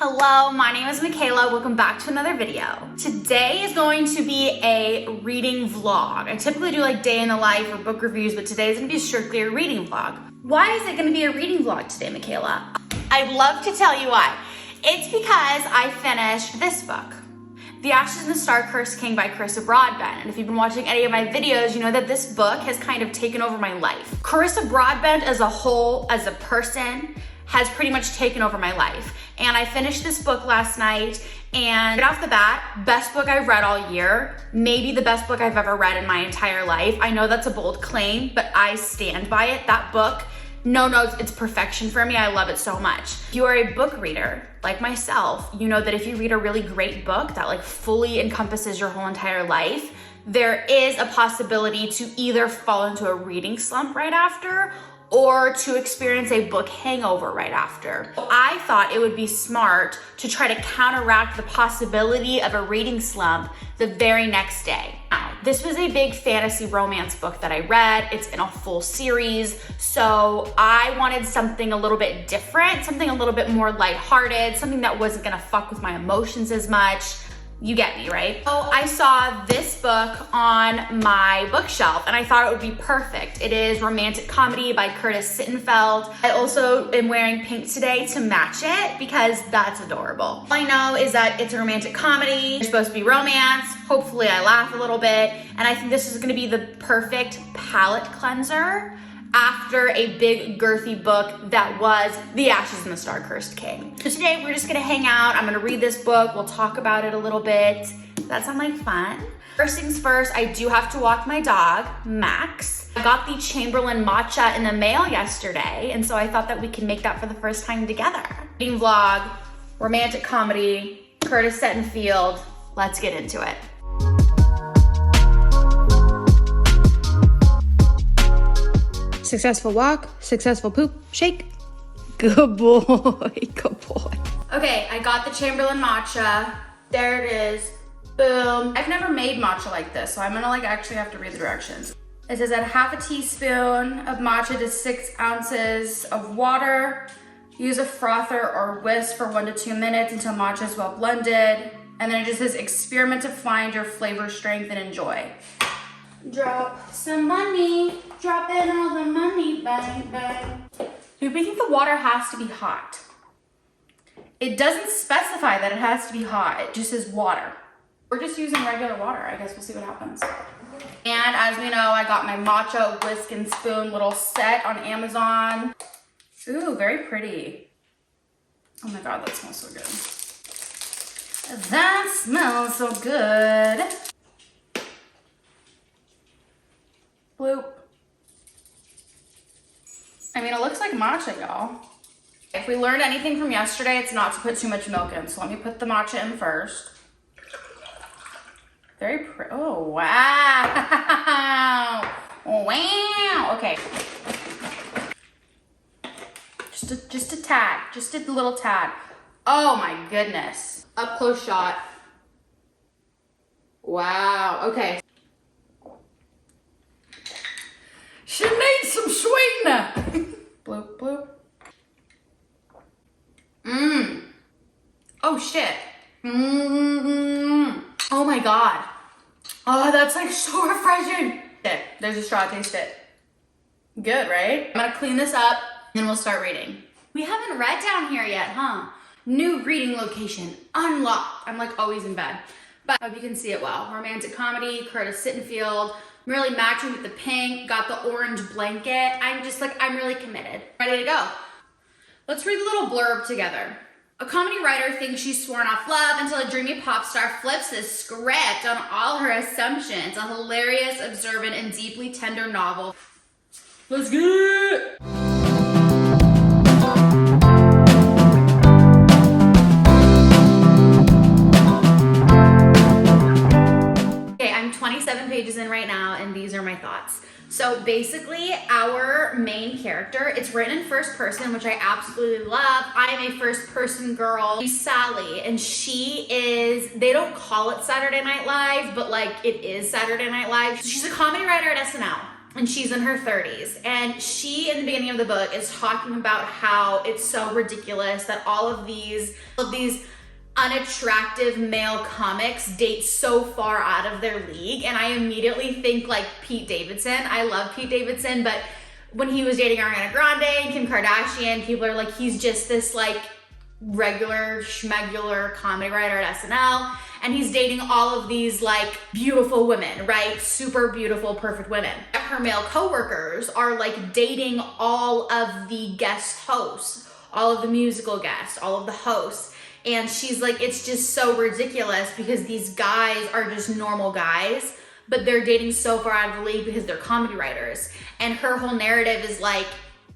Hello, my name is Michaela. Welcome back to another video. Today is going to be a reading vlog. I typically do like day in the life or book reviews, but today is gonna be strictly a reading vlog. Why is it gonna be a reading vlog today, Michaela? I'd love to tell you why. It's because I finished this book, The Ashes and the Star-Cursed King by Carissa Broadbent. And if you've been watching any of my videos, you know that this book has kind of taken over my life. Carissa Broadbent as a whole, as a person, has pretty much taken over my life. And I finished this book last night, and right off the bat, best book I've read all year, maybe the best book I've ever read in my entire life. I know that's a bold claim, but I stand by it. That book, no notes, it's perfection for me. I love it so much. If you are a book reader, like myself, you know that if you read a really great book that like fully encompasses your whole entire life, there is a possibility to either fall into a reading slump right after or to experience a book hangover right after. I thought it would be smart to try to counteract the possibility of a reading slump the very next day. Now, this was a big fantasy romance book that I read. It's in a full series, so I wanted something a little bit different, something a little bit more lighthearted, something that wasn't gonna fuck with my emotions as much. You get me, right? So I saw this book on my bookshelf and I thought it would be perfect. It is Romantic Comedy by Sittenfeld. I also am wearing pink today to match it because that's adorable. All I know is that it's a romantic comedy. It's supposed to be romance. Hopefully I laugh a little bit. And I think this is gonna be the perfect palate cleanser after a big girthy book that was The Ashes and the Star-Cursed King. So today we're just gonna hang out. I'm gonna read this book. We'll talk about it a little bit. Does that sound like fun? First things first, I do have to walk my dog, Max. I got the Chamberlain matcha in the mail yesterday, and so I thought that we could make that for the first time together. Reading vlog, romantic comedy, Curtis Sittenfeld. Let's get into it. Successful walk, successful poop, shake. Good boy, good boy. Okay, I got the Chamberlain matcha. There it is, boom. I've never made matcha like this, so I'm gonna actually have to read the directions. It says add half a teaspoon of matcha to 6 ounces of water. Use a frother or whisk for 1 to 2 minutes until matcha is well blended. And then it just says experiment to find your flavor strength and enjoy. Drop some money, drop in all the money, bang, bang. Do we think the water has to be hot? It doesn't specify that it has to be hot, it just says water. We're just using regular water, I guess we'll see what happens. And as we know, I got my matcha whisk and spoon little set on Amazon. Ooh, very pretty. Oh my God, that smells so good. That smells so good. Bloop. I mean, it looks like matcha, y'all. If we learned anything from yesterday, it's not to put too much milk in. So let me put the matcha in first. Very pretty. Oh, wow. Wow. Okay. Just a tad. Just a little tad. Oh my goodness. Up close shot. Wow. Okay. She needs some sweetener. Bloop, bloop. Mmm. Oh shit. Mmm. Oh my God. Oh, that's like so refreshing. Okay, there's a straw, taste it. Good, right? I'm gonna clean this up and then we'll start reading. We haven't read down here yet, huh? New reading location, unlocked. I'm like always in bed, but I hope you can see it well. Romantic comedy, Curtis Sittenfeld. I'm really matching with the pink, got the orange blanket. I'm just like, I'm really committed. Ready to go. Let's read the little blurb together. A comedy writer thinks she's sworn off love until a dreamy pop star flips the script on all her assumptions. A hilarious, observant, and deeply tender novel. Let's get it! Okay, I'm 27 pages in right now, and these are my thoughts. So basically, our main character, it's written in first person, which I absolutely love. I am a first person girl. She's Sally, and she is, they don't call it Saturday Night Live, but like it is Saturday Night Live. She's a comedy writer at SNL. and she's in her 30s. And she, in the beginning of the book, is talking about how it's so ridiculous that all of these unattractive male comics date so far out of their league. And I immediately think like Pete Davidson. I love Pete Davidson, but when he was dating Ariana Grande and Kim Kardashian, people are like, he's just this like regular schmegular comedy writer at SNL. And he's dating all of these like beautiful women, right? Super beautiful, perfect women. Her male coworkers are like dating all of the guest hosts, all of the musical guests, all of the hosts. And she's like, it's just so ridiculous because these guys are just normal guys, but they're dating so far out of the league because they're comedy writers. And her whole narrative is like,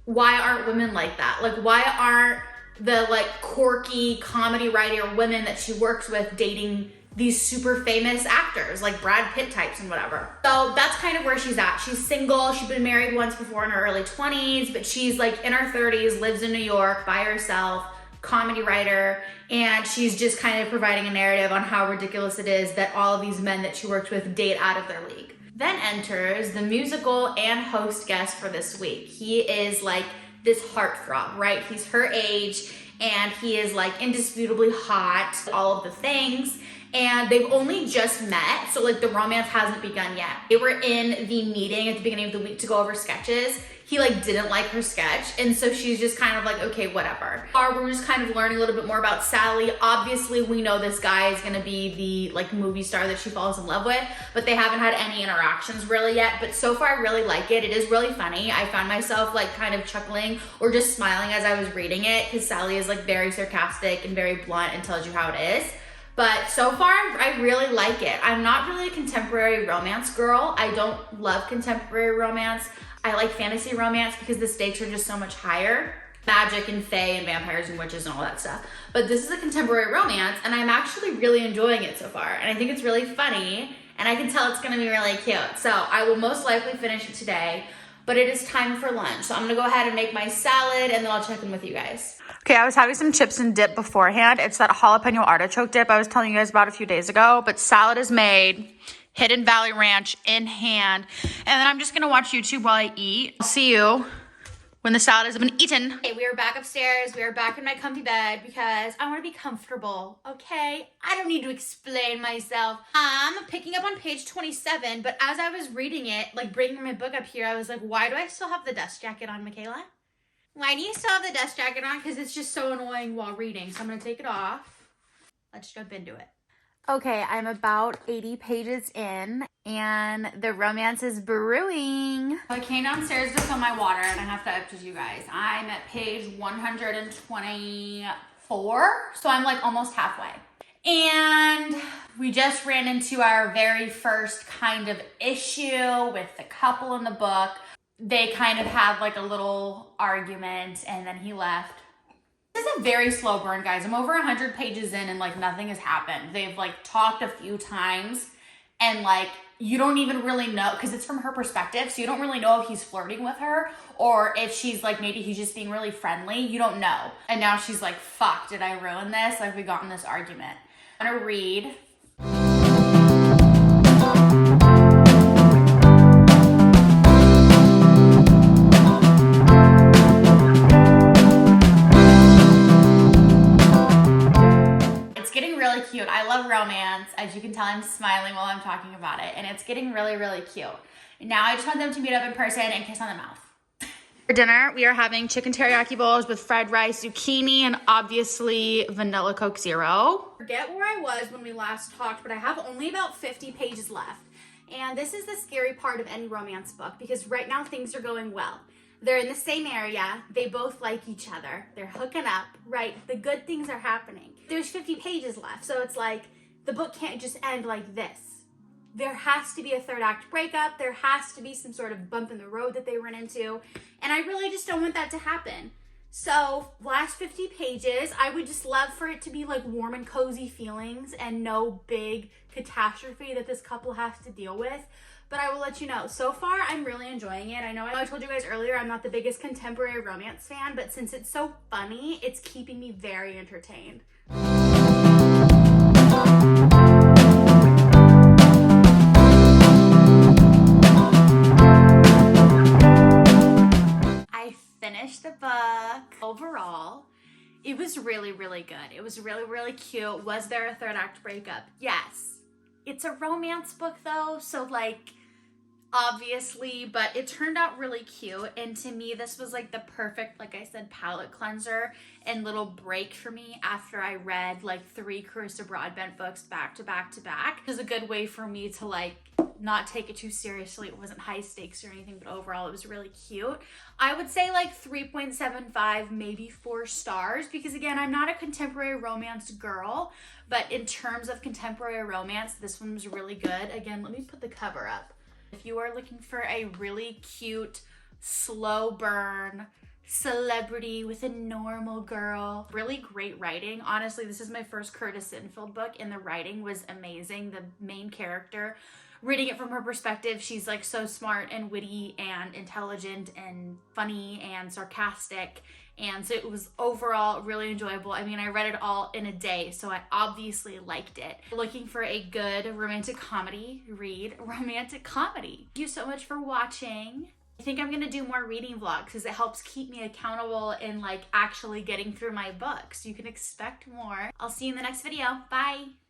why aren't women like that? Like, why aren't the like quirky comedy writer women that she works with dating these super famous actors like Brad Pitt types and whatever? So that's kind of where she's at. She's single. She's been married once before in her early 20s, but she's like in her 30s, lives in New York by herself, comedy writer, and she's just kind of providing a narrative on how ridiculous it is that all of these men that she worked with date out of their league. Then enters the musical and host guest for this week. He is like this heartthrob, right? He's her age and he is like indisputably hot, all of the things. And they've only just met, so like the romance hasn't begun yet. They were in the meeting at the beginning of the week to go over sketches. He like didn't like her sketch, and so she's just kind of like, okay, whatever. We're just kind of learning a little bit more about Sally. Obviously, we know this guy is gonna be the like movie star that she falls in love with, but they haven't had any interactions really yet. But so far, I really like it. It is really funny. I found myself like kind of chuckling or just smiling as I was reading it because Sally is like very sarcastic and very blunt and tells you how it is. But so far, I really like it. I'm not really a contemporary romance girl. I don't love contemporary romance. I like fantasy romance because the stakes are just so much higher. Magic and fae and vampires and witches and all that stuff. But this is a contemporary romance and I'm actually really enjoying it so far. And I think it's really funny and I can tell it's gonna be really cute. So I will most likely finish it today, but it is time for lunch. So I'm gonna go ahead and make my salad and then I'll check in with you guys. Okay, I was having some chips and dip beforehand. It's that jalapeno artichoke dip I was telling you guys about a few days ago, but salad is made, Hidden Valley Ranch in hand. And then I'm just gonna watch YouTube while I eat. I'll see you when the salad has been eaten. Okay, we are back upstairs. We are back in my comfy bed because I wanna be comfortable, okay? I don't need to explain myself. I'm picking up on page 27, but as I was reading it, like bringing my book up here, I was like, why do I still have the dust jacket on, Michaela? Why do you still have the dust jacket on? Because it's just so annoying while reading. So I'm going to take it off. Let's jump into it. Okay, I'm about 80 pages in and the romance is brewing. I came downstairs to fill my water and I have to update you guys. I'm at page 124, so I'm like almost halfway. And we just ran into our very first kind of issue with the couple in the book. They kind of had like a little argument and then he left. This is a very slow burn, guys. I'm over 100 pages in and like nothing has happened. They've like talked a few times and like you don't even really know because it's from her perspective. So you don't really know if he's flirting with her or if she's like, maybe he's just being really friendly. You don't know. And now she's like, fuck, did I ruin this? Like we got in this argument. I'm gonna read. Cute. I love romance. As you can tell, I'm smiling while I'm talking about it, and it's getting really, really cute. Now I just want them to meet up in person and kiss on the mouth. For dinner, we are having chicken teriyaki bowls with fried rice, zucchini, and obviously vanilla Coke Zero. Forget where I was when we last talked, but I have only about 50 pages left. And this is the scary part of any romance book because right now things are going well. They're in the same area. They both like each other. They're hooking up, right? The good things are happening. There's 50 pages left, so it's like the book can't just end like this. There has to be a third act breakup. There has to be some sort of bump in the road that they run into, and I really just don't want that to happen. So last 50 pages, I would just love for it to be like warm and cozy feelings and no big catastrophe that this couple has to deal with. But I will let you know. So far, I'm really enjoying it. I know I told you guys earlier I'm not the biggest contemporary romance fan, but since it's so funny, it's keeping me very entertained. It was really, really good. It was really, really cute. Was there a third act breakup? Yes. It's a romance book though, so like, obviously, but it turned out really cute. And to me, this was like the perfect, like I said, palette cleanser and little break for me after I read like 3 Carissa Broadbent books back to back to back. It was a good way for me to like not take it too seriously. It wasn't high stakes or anything, but overall it was really cute. I would say like 3.75, maybe 4 stars, because again, I'm not a contemporary romance girl, but in terms of contemporary romance, this one was really good. Again, let me put the cover up. If you are looking for a really cute, slow burn celebrity with a normal girl, really great writing. Honestly, this is my first Curtis Sittenfeld book and the writing was amazing. The main character, reading it from her perspective, she's like so smart and witty and intelligent and funny and sarcastic. And so it was overall really enjoyable. I mean, I read it all in a day, so I obviously liked it. Looking for a good romantic comedy, read romantic comedy. Thank you so much for watching. I think I'm gonna do more reading vlogs because it helps keep me accountable in like actually getting through my books. You can expect more. I'll see you in the next video. Bye.